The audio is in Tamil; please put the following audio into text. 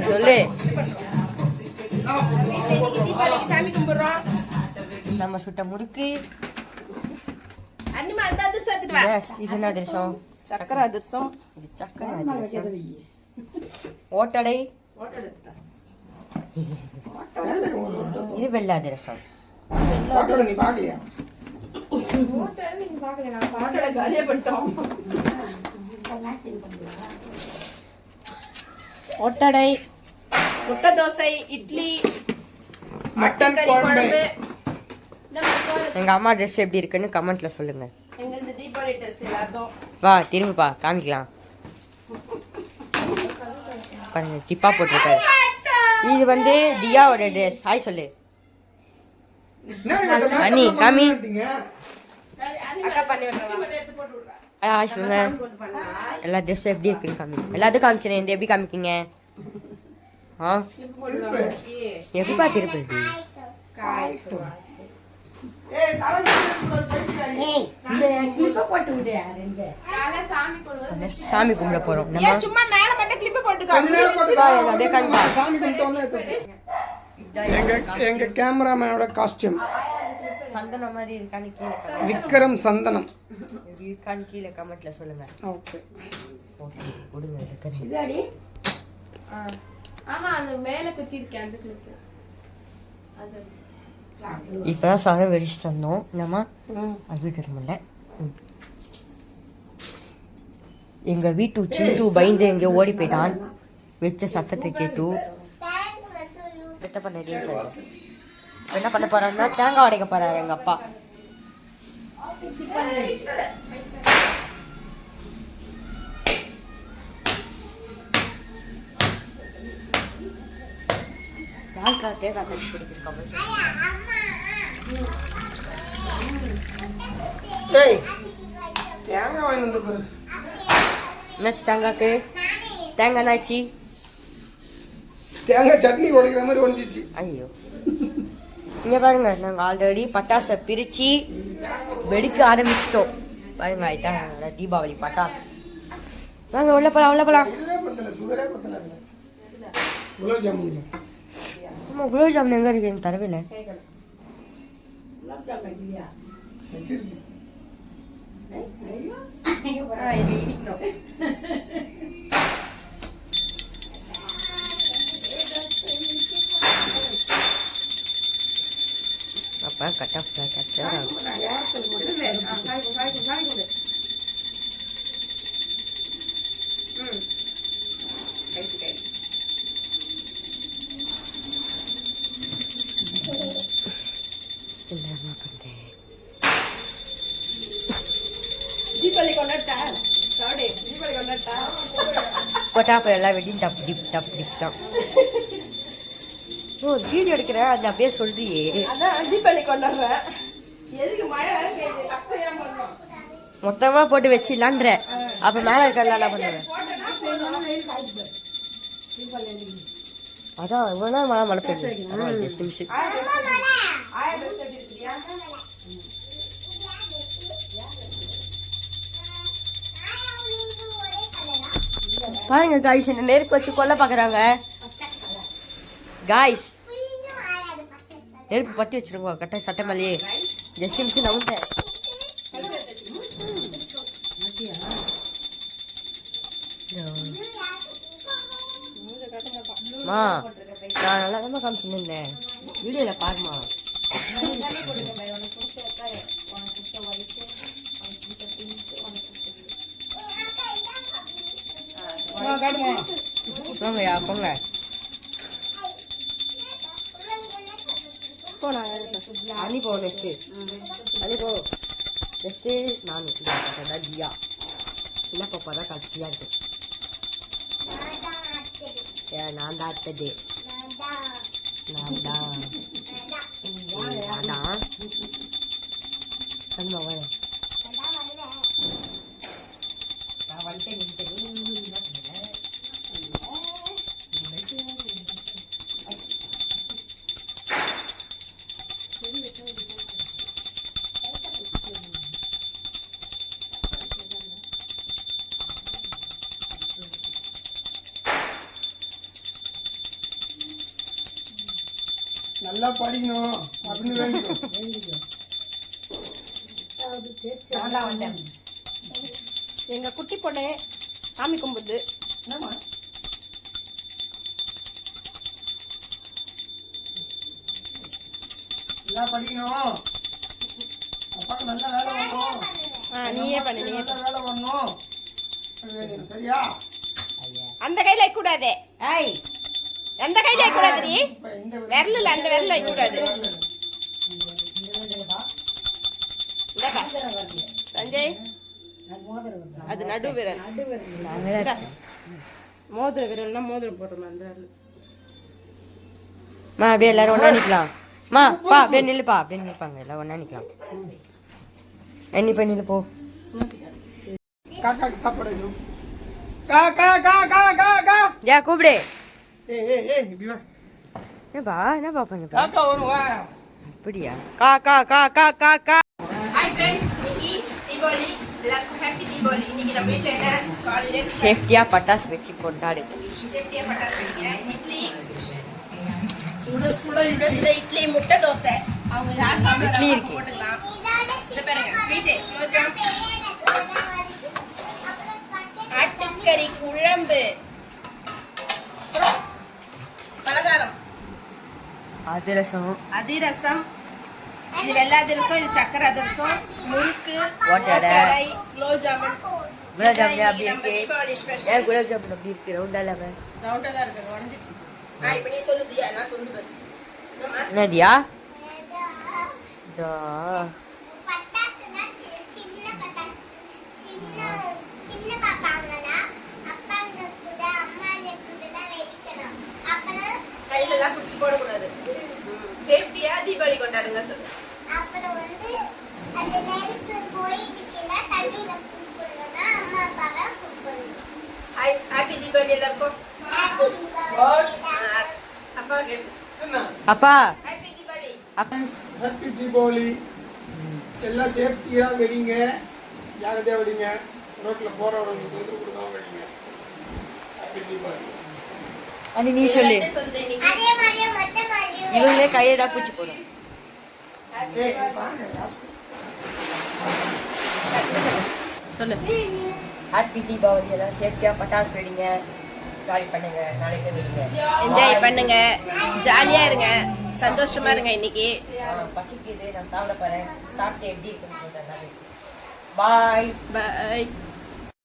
சொல்லு. நம்ம சுட்ட முறுக்கு. இது என்ன அதிரசம்? சக்கரை அதிரசம். இது சக்கரை அதிரசம். ஓட்டடை. இது வெள்ளை அதிரசம். ஒட்டடை, முட்டை தோசை, இட்லி, மட்டன் குழம்பு. எங்க அம்மா ட்ரெஸ் எப்படி இருக்குன்னு கமெண்ட்ல சொல்லுங்க. எங்களுக்கு தீபாவளி ட்ரெஸ் எல்லாரும். வா திரும்பிப்பா காமிக்கலாம். பாருங்க சிப்பா போட்டிருக்காரு. இது வந்து தியாவோட ட்ரெஸ். ஹாய் சொல்லு அண்ணி. காமி அக்கா பண்ணி விட்டுறலாம். ஹாய் சொல்லுங்க. எல்லா ட்ரெஸ்ஸும் எப்படி இருக்குன்னு காமி. எல்லாத்துக்கும் காமிச்சேன். இந்த எப்படி காமிக்கிங்க? ஆ எப்படிப்பா திருப்பி சாமி கும்பிட போறோம். சும்மா மேல மட்டும் கிளிப் போட்டுக்கோ. எங்க கேமராமேனோட காஸ்டியூம் சந்தனம் மாதிரி இருக்கான்னு கீழே விக்ரம் சந்தனம் இருக்கான்னு கீழே கமெண்ட்ல சொல்லுங்க. ஓகே கொடுங்க இருக்கிறேன். இதாடி ஆமா அந்த மேல குத்தி இருக்கேன் அந்த கிளிப். அது இப்பதான் சாதம் வெடிச்சுட்டு வந்தோம். நம்ம அது தெரியுமில்ல எங்க வீட்டு சிண்டு பயந்து எங்க ஓடி போயிட்டான். வச்ச சத்தத்தை கேட்டு என்ன பண்ண போறாருன்னா தேங்காய் உடைக்க போறாரு எங்க அப்பா. தேங்காய் தண்ணி பிடிக்கிறோம். தேங்காய் வாங்கி வந்து பாரு. என்னாச்சு தேங்காய்க்கு? தேங்காய் என்னாச்சு? தேங்காய் சட்னி உடைக்கிற மாதிரி ஒழிஞ்சிச்சு. ஐயோ இங்க பாருங்க நாங்கள் ஆல்ரெடி பட்டாசை பிரிச்சு வெடிக்க ஆரம்பிச்சிட்டோம். பாருங்க இதான் தீபாவளி பட்டாசு. வாங்க உள்ள போலாம் உள்ள போலாம். ஆமா குலோப் ஜாமுன் எங்க இருக்கு? எனக்கு தரவில்லை. அப்ப கட் ஆஃப் கேப்சர் ஆகும். என்னமா பண்றேன்? தீபாவளி கொண்டாட்டா சாடே தீபாவளி கொண்டாட்டா பட்டாப்பு எல்லாம் வெட்டி டப் டிப் டப் டிப் தான். ஓ வீடியோ எடுக்கிற அது அப்படியே சொல்றியே. அதான் தீபாவளி கொண்டாடுறேன். எதுக்கு மழை வேற பெய்யுது? கஷ்டம் பண்ணோம். மொத்தமா போட்டு வச்சிடலான்ற. அப்ப மேல இருக்கிறதெல்லாம் பண்ணுவேன். அதான் இவ்வளோ நேரம் மழை பெய்யுது. Just miss. பாருங்க காய்ஸ் என்ன நெருப்பு வச்சு கொல்ல பாக்குறாங்க. காய்ஸ் நெருப்பு பத்தி வச்சிருக்கோம் கட்ட சட்டை மேலேயே. ஜஸ்ட் மிஸ் நவுந்தேன். மா நான் நல்லா தான் காமிச்சுன்னு இருந்தேன். வீடியோல பாருமா. போங்கயா போங்க. அனி போ நெக்ஸ்ட். அனி போ நெக்ஸ்ட். நான் தியா சின்ன பாப்பா தான் கட்சியா இருக்கு. நான் தான் அடுத்தது. நான் தான் கண்மா வர நான் வந்துட்டேன். நல்லா படிக்கணும் அப்படின்னு வேண்டிக்கோ. எங்க குட்டி பொண்ணு சாமி கும்பிடுது. நல்லா படிக்கணும். அப்பாக்கு நல்ல வேலை வரணும். நீயே பண்ணு, நீயே நல்ல வேலை வரணும். அது வேணும், சரியா? அந்த கையில வைக்க கூடாது. ஏய் எந்த கையில வைக்க கூடாது நீ. இப்ப இந்த விரல்ல அந்த விரல்ல வைக்க கூடாது. இந்தப்பா. சஞ்சய் அது நடு விரல். இந்தா. மோதிர விரல்னா மோதிரம் போடுறோம் அந்த விரல். மா அப்படியே எல்லாரும் ஒன்றா நிற்கலாம். மா பா அப்படியே நில்லுப்பா அப்படியே நிற்பாங்க எல்லாம் ஒன்றா நிற்கலாம். எண்ணி போய் நில்லு போ. காக்காக்கு சாப்பாடு வைக்கணும். கா கா கா கா கா கா. ஜா கூப்பிடு. ஏய் இப்படி வா. என்னப்பா பண்ணு காக்கா வரும் வா. அப்படியா? கா கா கா கா கா கா. ஹாய் ஃப்ரெண்ட்ஸ், இன்னைக்கு தீபாவளி. எல்லாருக்கும் ஹாப்பி தீபாவளி. இன்னைக்கு நம்ம வீட்டில் என்ன சாலிடே சேஃப்டியா பட்டாசு வச்சு கொண்டாடு. சேஃப்டியாக பட்டாசு வைக்கிறேன். இட்லி சுட சுட சுட சுட இட்லி, முட்டை தோசை. அவங்க யார் இட்லி சாப்பிட்றாங்க இருக்கு. போட்டுக்கலாம். இதில் பாருங்க ஸ்வீட்டு, குலோப்ஜாம், ஆட்டுக்கறி குழம்பு, அப்புறம் பலகாரம், அதிரசம் அதிரசம். இது வெள்ளை அதிரசம், இது சக்கரை அதிரசம், முறுக்கு, ஓட்டடை, குலோப் ஜாமுன். குலாப் ஜாமுன் அப்படி நம்ம இருக்கு. தீபாவளி ஏன் ஸ்பெஷல். குலாப் ஜாமுன் அப்படி இருக்கு? ரவுண்டா இல்லாம ரவுண்டா தான் இருக்கு, உடஞ்சிட்டு. இப்போ நீ சொல்லுதியா, நான் சொல்லு பாரு. என்னம்மா? என்னதியா? இதோ கையில எல்லாம் பிடிச்சி போடக்கூடாது. சேஃப்டியா தீபாவளி கொண்டாடுங்க சார். அப்புறம் வந்து அந்த நெருப்பு போயிடுச்சுன்னா தண்ணியில கூப்பிடணும்னா அம்மா அப்பாவை கூப்பிடணும். ஹாப்பி தீபாவளி எல்லாருக்கும். ஹாப்பி தீபாவளி. அப்பா கேட்டு அப்பா ஹாப்பி தீபாவளி. ஹாப்பி தீபாவளி. எல்லாம் சேஃப்டியா வெடிங்க, ஜாகிரதையா வெடிங்க. ரோட்ல போறவங்க தொந்தரவு கொடுக்காம வெடிங்க. ஹாப்பி தீபாவளி. அது நீ சொல்லு. எல்லாத்தையும் சொல்லு இன்னைக்கு. அதே மாதிரியே மொட்டை மாதிரியும் இவங்களே கையை தான் பூச்சி போடும். ஏய் பாருங்க. சொல்லு. ஹாப்பி தீபாவளி. எல்லாம் சேஃப்டியா பட்டாசு வெடிங்க, ஜாலி பண்ணுங்க, நாளைக்கு வெடிங்க. என்ஜாய் பண்ணுங்க, ஜாலியா இருங்க, சந்தோஷமா இருங்க. இன்னைக்கு பசிக்குது, நான் சாப்பிட போறேன். சாப்பிட்டு எப்படி இருக்குன்னு சொல்றேன். பாய். பாய்.